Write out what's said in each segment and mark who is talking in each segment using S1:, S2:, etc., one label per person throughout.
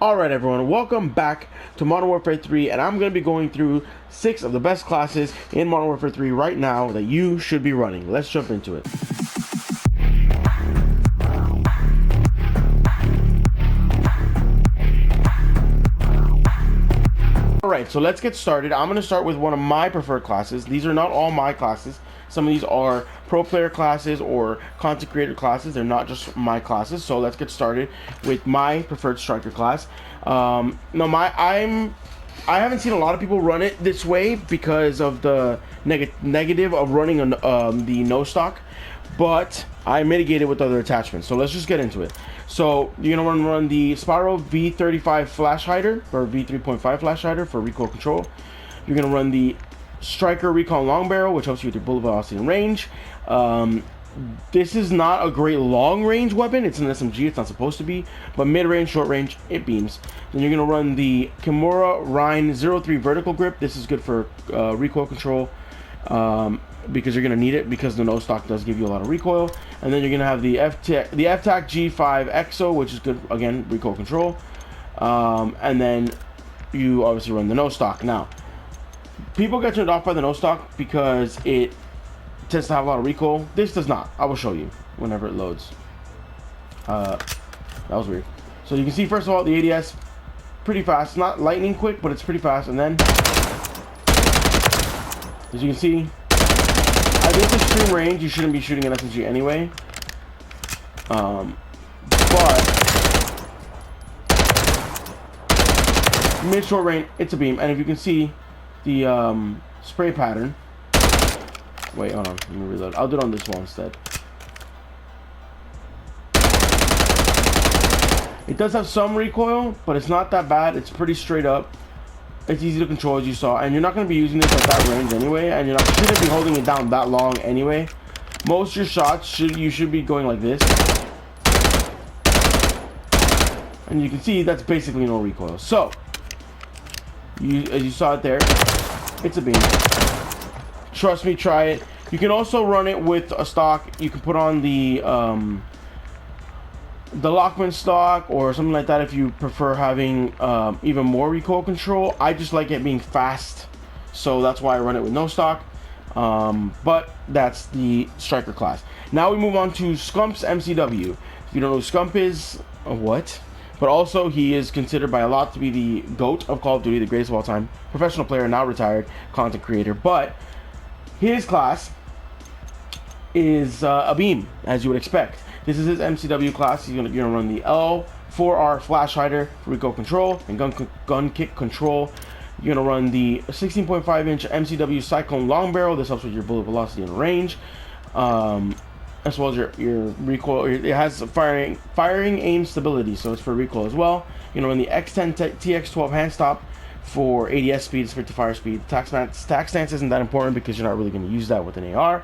S1: Alright everyone, welcome back to Modern Warfare 3, and I'm going to be going through 6 of the best classes in Modern Warfare 3 right now that you should be running. Let's jump into it. Alright, so let's get started. I'm going to start with one of my preferred classes. These are not all my classes. Some of these are pro player classes or content creator classes. They're not just my classes. So let's get started with my preferred striker class. I haven't seen a lot of people run it this way because of the negative of running the no stock, but I mitigate it with other attachments. So let's just get into it. So you're gonna want to run the Spyro V35 flash hider or V3.5 flash hider for recoil control. You're gonna run the Striker Recon Long Barrel, which helps you with your bullet velocity and range. This is not a great long range weapon. It's an SMG. It's not supposed to be, but mid range, short range, it beams. Then you're gonna run the Kimura Rhine 03 vertical grip. This is good for recoil control because you're gonna need it because the no stock does give you a lot of recoil. And then you're gonna have the FTAC G5 EXO, which is good again recoil control. And then you obviously run the no stock. Now, people get turned off by the no stock because it tends to have a lot of recoil. This does not. I will show you whenever it loads. That was weird. So you can see, first of all, the ADS pretty fast. It's not lightning quick, but it's pretty fast. And then, as you can see, at this extreme range, you shouldn't be shooting an SMG anyway. But mid-short range, it's a beam. And if you can see the spray pattern. Wait, hold on. Let me reload. I'll do it on this one instead. It does have some recoil, but it's not that bad. It's pretty straight up. It's easy to control, as you saw. And you're not going to be using this at that range anyway. And you shouldn't be holding it down that long anyway. Most of your shots, you should be going like this. And you can see that's basically no recoil. So, as you saw it there, it's a beam. Trust me, try it. You can also run it with a stock. You can put on the Lockman stock or something like that if you prefer having even more recoil control. I just like it being fast, so that's why I run it with no stock. But that's the striker class. Now we move on to Scump's MCW. If you don't know who Scump is, what? But also, he is considered by a lot to be the GOAT of Call of Duty, the greatest of all time. Professional player, now retired, content creator. But his class is a beam, as you would expect. This is his MCW class. You're gonna run the L4R flash hider for recoil control and gun kick control. You're gonna run the 16.5-inch MCW Cyclone Long Barrel. This helps with your bullet velocity and range. As well as your recoil. It has firing aim stability, so it's for recoil as well. You know, run the X10 TX12 hand stop for ADS speed, sprint to fire speed. Tac stance isn't that important because you're not really going to use that with an AR.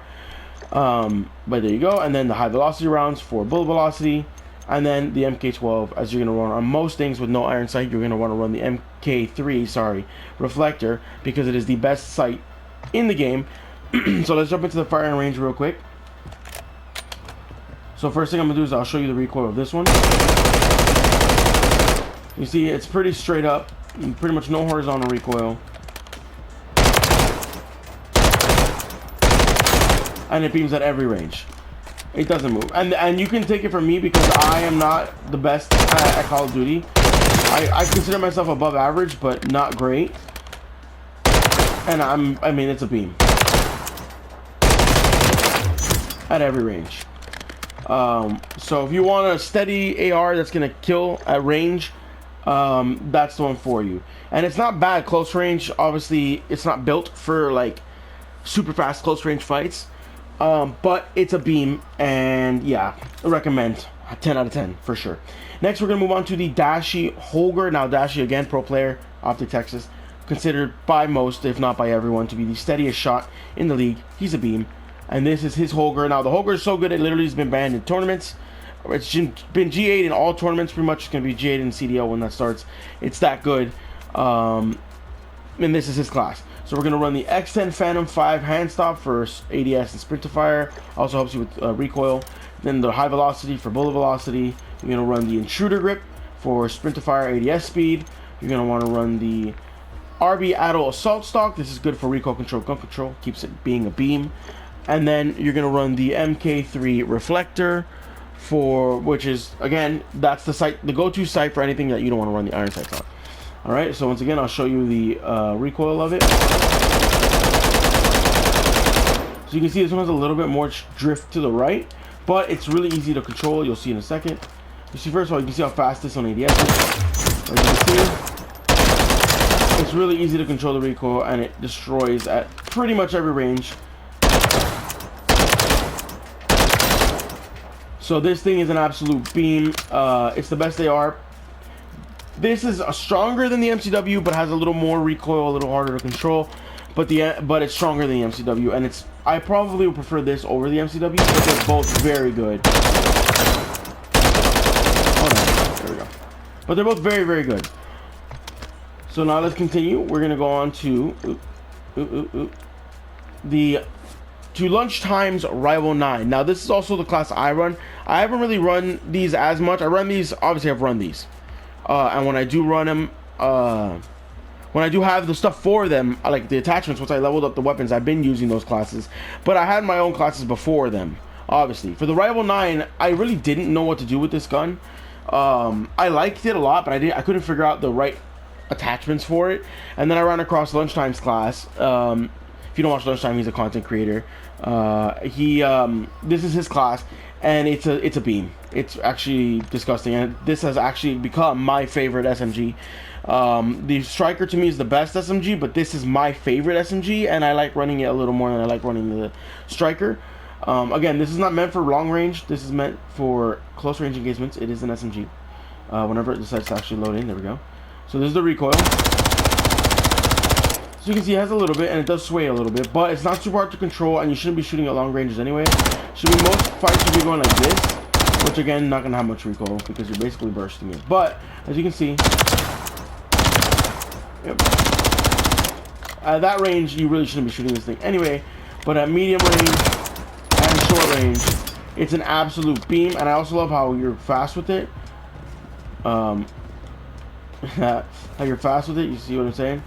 S1: But there you go. And then the high velocity rounds for bullet velocity, and then the MK12 as you're going to run on most things with no iron sight. You're going to want to run the MK3, reflector, because it is the best sight in the game. So let's jump into the firing range real quick. So first thing I'm gonna do is I'll show you the recoil of this one. You see, it's pretty straight up, pretty much no horizontal recoil, and it beams at every range. It doesn't move, and you can take it from me because I am not the best at Call of Duty. I consider myself above average, but not great. And I mean, it's a beam at every range. So if you want a steady AR that's gonna kill at range, that's the one for you. And it's not bad close range. Obviously, it's not built for like super fast close range fights, but it's a beam, and yeah, I recommend 10 out of 10 for sure. Next, we're gonna move on to the Dashi Holger. Now, Dashi, again, pro player, Optic Texas, considered by most, if not by everyone, to be the steadiest shot in the league. He's a beam. And this is his Holger. Now, the Holger is so good, it literally has been banned in tournaments. It's been G8 in all tournaments, pretty much. It's going to be G8 in CDL when that starts. It's that good. And this is his class. So we're going to run the X10 Phantom 5 hand stop for ADS and sprint to fire. Also helps you with recoil. Then the high velocity for bullet velocity. You're going to run the Intruder grip For sprint to fire ADS speed, you're going to want to run the RB Addo Assault Stock. This is good for recoil control, gun control, keeps it being a beam. And then you're going to run the MK3 Reflector, for which is, again, that's the sight, the go-to sight for anything that you don't want to run the iron sights on. All right, so once again, I'll show you the recoil of it. So you can see this one has a little bit more drift to the right, but it's really easy to control. You'll see in a second. You see, first of all, you can see how fast this on ADS is. As you can see, it's really easy to control the recoil, and it destroys at pretty much every range. So this thing is an absolute beam. It's the best they are. This is stronger than the MCW, but has a little more recoil, a little harder to control. But it's stronger than the MCW, and I probably would prefer this over the MCW, but they're both very good. Oh no, there we go. But they're both very, very good. So now let's continue. We're gonna go on to Lunchtime's Rival 9. Now this is also the class I run. I haven't really run these as much. I run these, obviously I've run these. And when I do run them, when I do have the stuff for them, like the attachments, once I leveled up the weapons, I've been using those classes. But I had my own classes before them, obviously. For the Rival 9, I really didn't know what to do with this gun. I liked it a lot, but I couldn't figure out the right attachments for it. And then I ran across Lunchtime's class. If you don't watch Lunchtime, he's a content creator. This is his class, and it's a beam. It's actually disgusting, and this has actually become my favorite SMG. The Striker to me is the best SMG, but this is my favorite SMG, and I like running it a little more than I like running the Striker. Again, this is not meant for long range. This is meant for close range engagements. It is an SMG. Whenever it decides to actually load in, there we go. So this is the recoil. So you can see it has a little bit, and it does sway a little bit, but it's not super hard to control, and you shouldn't be shooting at long ranges anyway. Most fights should be going like this, which again, not gonna have much recoil because you're basically bursting it. But as you can see, yep, at that range, you really shouldn't be shooting this thing anyway. But at medium range and short range, it's an absolute beam, and I also love how you're fast with it. How you're fast with it. You see what I'm saying?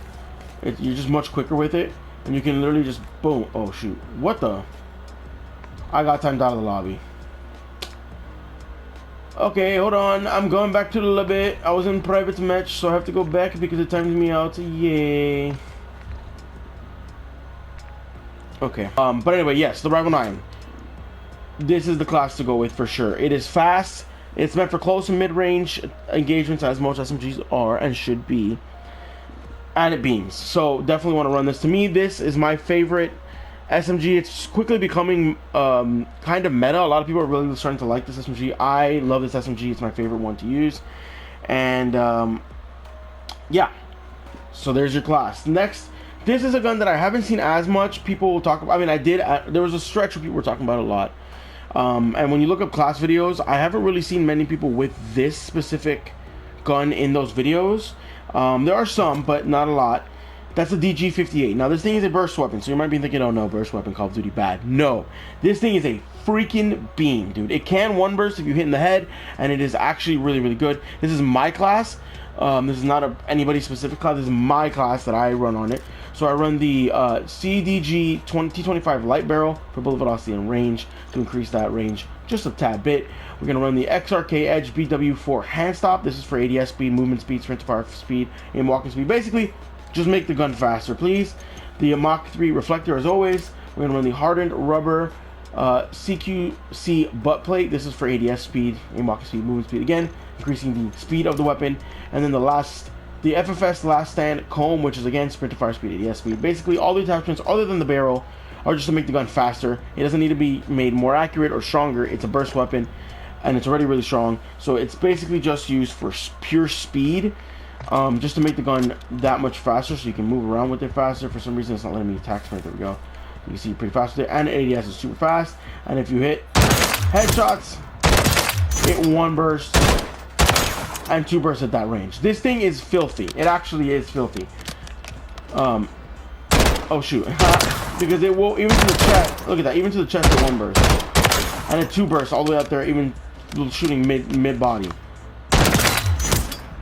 S1: You're just much quicker with it, and you can literally just boom. Oh shoot! What the? I got timed out of the lobby. Okay, hold on. I'm going back to the lobby. I was in private match, so I have to go back because it timed me out. Yay. Okay. But anyway, yes, the Rival 9. This is the class to go with for sure. It is fast. It's meant for close and mid-range engagements, as most SMGs are and should be. And it beams. So definitely want to run this. To me, this is my favorite SMG. It's quickly becoming kind of meta. A lot of people are really starting to like this SMG. I love this SMG. It's my favorite one to use. And yeah. So there's your class. Next, this is a gun that I haven't seen as much people talk about. I mean, I did. There was a stretch where people were talking about it a lot. And when you look up class videos, I haven't really seen many people with this specific gun in those videos. There are some, but not a lot. That's the DG58. Now, this thing is a burst weapon, so you might be thinking, oh no, burst weapon, Call of Duty, bad. No, this thing is a freaking beam, dude. It can one burst if you hit in the head, and it is actually really, really good. This is my class. This is not anybody specific class. This is my class that I run on it. So I run the CDG T25 light barrel for bullet velocity and range to increase that range just a tad bit. We're going to run the XRK Edge BW4 hand stop. This is for ADS speed, movement speed, sprint to fire speed, and walking speed. Basically, just make the gun faster, please. The Mach 3 reflector, as always. We're going to run the hardened rubber CQC butt plate. This is for ADS speed, aim walking speed, movement speed. Again, increasing the speed of the weapon. And then the FFS last stand comb, which is again sprint to fire speed, ADS speed. Basically, all the attachments other than the barrel are just to make the gun faster. It doesn't need to be made more accurate or stronger. It's a burst weapon, and it's already really strong. So it's basically just used for pure speed, just to make the gun that much faster, so you can move around with it faster. For some reason, it's not letting me attack sprint. There we go. You can see pretty fast with it, and ADS is super fast. And if you hit headshots, it one burst and two bursts at that range. This thing is filthy. It actually is filthy. Oh shoot. Because it will, even to the chest, look at that, even to the chest it one burst. And a two burst all the way up there, even shooting mid body.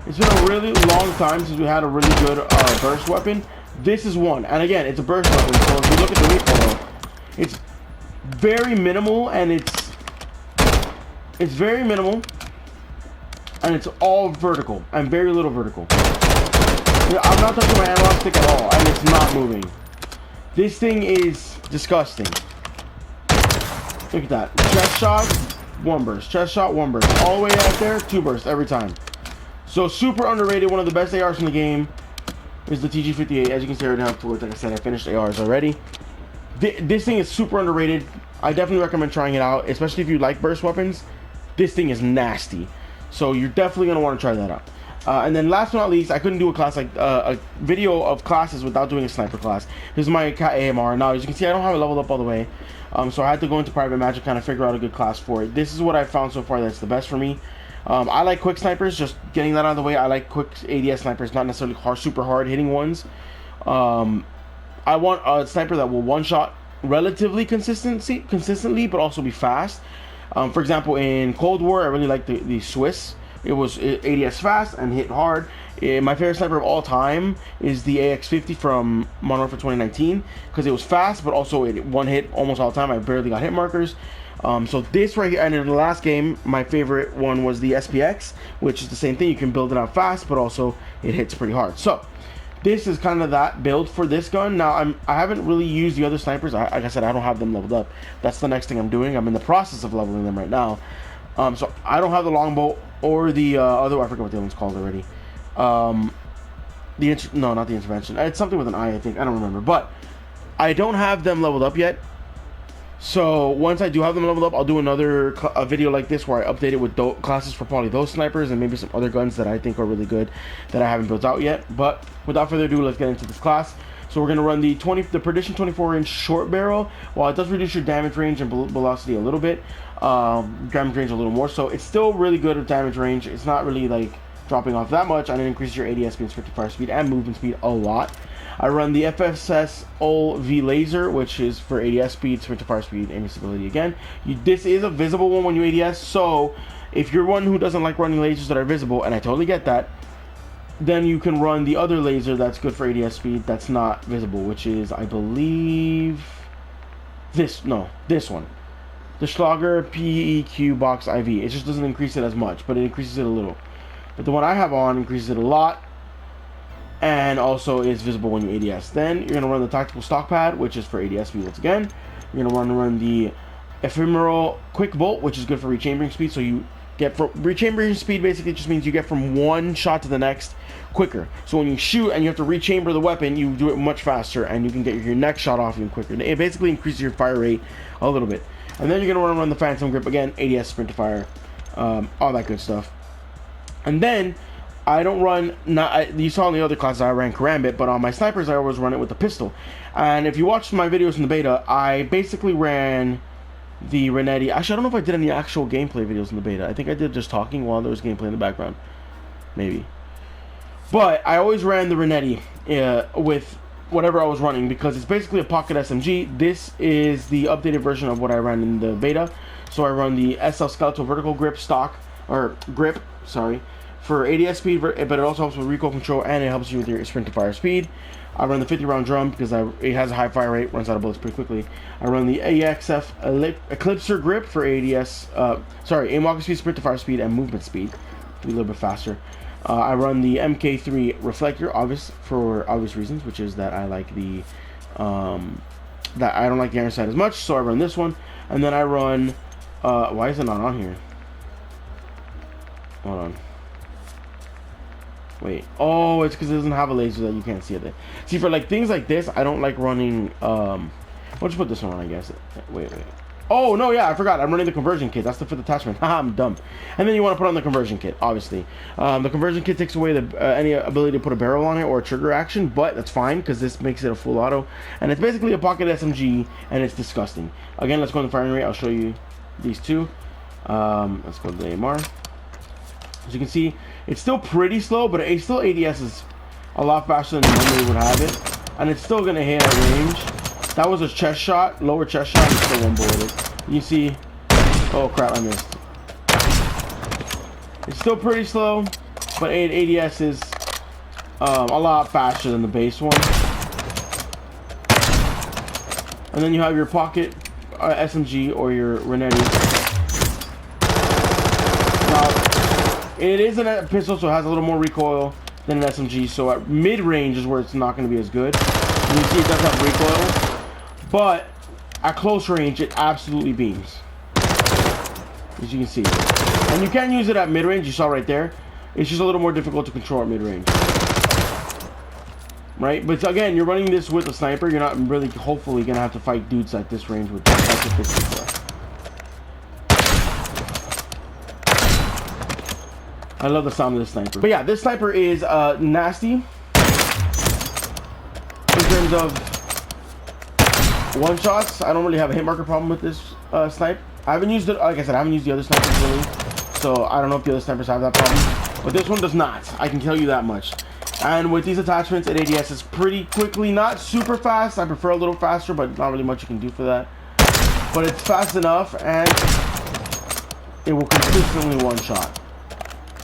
S1: It's been a really long time since we had a really good burst weapon. This is one, and again, it's a burst weapon. So if you look at the recoil, it's very minimal, and it's very minimal, and it's all vertical and very little vertical. I'm not touching my analog stick at all, and it's not moving. This thing is disgusting. Look at that. Chest shot, one burst. Chest shot, one burst. All the way out there, two bursts every time. So super underrated. One of the best ARs in the game is the TG58. As you can see right now, like I said, I finished ARs already. This thing is super underrated. I definitely recommend trying it out, especially if you like burst weapons. This thing is nasty. So you're definitely going to want to try that out. And then last but not least, I couldn't do a class like a video of classes without doing a sniper class. This is my Cat AMR. Now, as you can see, I don't have it leveled up all the way. So I had to go into private match and kind of figure out a good class for it. This is what I've found so far that's the best for me. I like quick snipers, just getting that out of the way. I like quick ADS snipers, not necessarily super hard hitting ones. I want a sniper that will one-shot relatively consistently, but also be fast. For example, in Cold War, I really like the Swiss. It was ADS fast and hit hard. My favorite sniper of all time is the AX50 from Modern Warfare 2019 because it was fast, but also it one hit almost all the time. I barely got hit markers. So this right here, and in the last game, my favorite one was the SPX, which is the same thing. You can build it out fast, but also it hits pretty hard. So this is kind of that build for this gun. Now I haven't really used the other snipers. Like I said, I don't have them leveled up. That's the next thing I'm doing. I'm in the process of leveling them right now. So I don't have the longbow or the other. I forget what the other one's called already. No, not the intervention. It's something with an I think. I don't remember. But I don't have them leveled up yet. So once I do have them leveled up, I'll do another video like this where I update it with classes for probably those snipers and maybe some other guns that I think are really good that I haven't built out yet. But without further ado, let's get into this class. So we're going to run the Perdition 24-inch short barrel. While it does reduce your damage range and velocity a little bit, damage range a little more, so it's still really good at damage range. It's not really like dropping off that much, and it increases your ADS speed, sprint to fire speed, and movement speed a lot. I run the FSS OL-V laser, which is for ADS speed, sprint to fire speed, aiming stability again. This is a visible one when you ADS, so if you're one who doesn't like running lasers that are visible, and I totally get that, then you can run the other laser that's good for ADS speed that's not visible, which is, I believe, this one. The Schlager PEQ Box IV. It just doesn't increase it as much, but it increases it a little. But the one I have on increases it a lot, and also is visible when you ADS. Then you're going to run the Tactical Stock Pad, which is for ADS speed once again. You're going to run the Ephemeral Quick Bolt, which is good for rechambering speed, so you get from rechambering speed basically just means you get from one shot to the next quicker. So when you shoot and you have to rechamber the weapon, you do it much faster and you can get your next shot off even quicker. It basically increases your fire rate a little bit. And then you're going to run the Phantom Grip again, ADS, sprint to fire, all that good stuff. And then I don't run, you saw in the other classes I ran Karambit, but on my snipers I always run it with the pistol. And if you watched my videos in the beta, I basically ran the Renetti. Actually, I don't know if I did any actual gameplay videos in the beta. I think I did just talking while there was gameplay in the background. Maybe. But I always ran the Renetti with whatever I was running because it's basically a pocket SMG. This is the updated version of what I ran in the beta. So I run the SL Skeletal Vertical Grip for ADS speed, but it also helps with recoil control and it helps you with your sprint to fire speed. I run the 50-round drum because it has a high fire rate, runs out of bullets pretty quickly. I run the AXF Eclipser Grip for ADS, aim walking speed, sprint to fire speed, and movement speed to be a little bit faster. I run the MK3 Reflector, for obvious reasons, which is that I like the that I don't like the iron sight as much, so I run this one. And then I run why is it not on here? Hold on. Wait. Oh, it's because it doesn't have a laser that you can't see it. See, for like things like this, I don't like running. I'll just put this one on, I guess. Wait. Oh no, yeah, I forgot. I'm running the conversion kit. That's the fifth attachment. Haha, I'm dumb. And then you want to put on the conversion kit, obviously. The conversion kit takes away any ability to put a barrel on it or a trigger action, but that's fine because this makes it a full auto. And it's basically a pocket SMG, and it's disgusting. Again, let's go on the firing rate. I'll show you these two. Let's go to the AMR. As you can see, it's still pretty slow, but still ADS is a lot faster than normally would have it. And it's still going to hit at range. That was a chest shot, lower chest shot, and still one bullet. You see, oh crap, I missed. It's still pretty slow, but ADS is a lot faster than the base one. And then you have your pocket SMG or your Renetti. Now, it is a pistol, so it has a little more recoil than an SMG. So at mid-range is where it's not going to be as good. And you see it does have recoil, but at close range, it absolutely beams, as you can see. And you can use it at mid-range. You saw right there. It's just a little more difficult to control at mid-range. Right? But again, you're running this with a sniper. You're not really, hopefully, going to have to fight dudes at this range with the I love the sound of this sniper. But yeah, this sniper is nasty in terms of one-shots. I don't really have a hit marker problem with this snipe. I haven't used it, like I said, I haven't used the other snipers really. So I don't know if the other snipers have that problem. But this one does not. I can tell you that much. And with these attachments, it ADSs pretty quickly. Not super fast. I prefer a little faster, but not really much you can do for that. But it's fast enough, and it will consistently one-shot.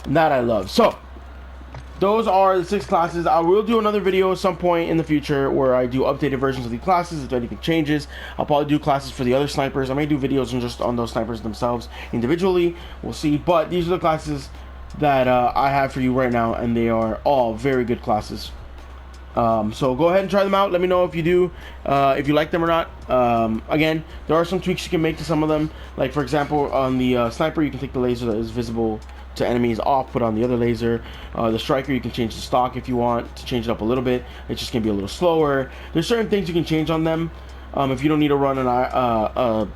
S1: That I love. So, those are the 6 classes. I will do another video at some point in the future where I do updated versions of these classes. If anything changes, I'll probably do classes for the other snipers. I may do videos just on those snipers themselves individually. We'll see. But these are the classes that I have for you right now, and they are all very good classes. So go ahead and try them out. Let me know if you do, if you like them or not. Again, there are some tweaks you can make to some of them. Like for example, on the sniper, you can take the laser that is visible to enemies off, put on the other laser. The striker, you can change the stock if you want to change it up a little bit. It's just gonna be a little slower. There's certain things you can change on them. If you don't need to run a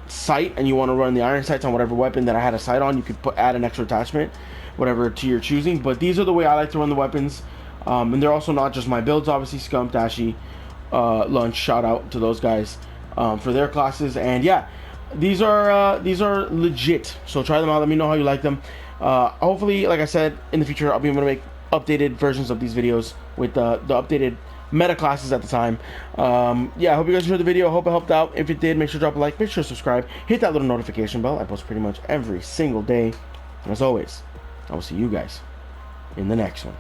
S1: sight and you want to run the iron sights on whatever weapon that I had a sight on, you could add an extra attachment, whatever to your choosing. But these are the way I like to run the weapons. And they're also not just my builds, obviously. Scump, Dashy, Lunch, shout out to those guys for their classes. And yeah, these are legit. So try them out. Let me know how you like them. Hopefully, like I said, in the future I'll be able to make updated versions of these videos with the updated meta classes at the time. Yeah, I hope you guys enjoyed the video. I hope it helped out. If it did, make sure to drop a like, make sure to subscribe, hit that little notification bell. I post pretty much every single day. And as always, I will see you guys in the next one.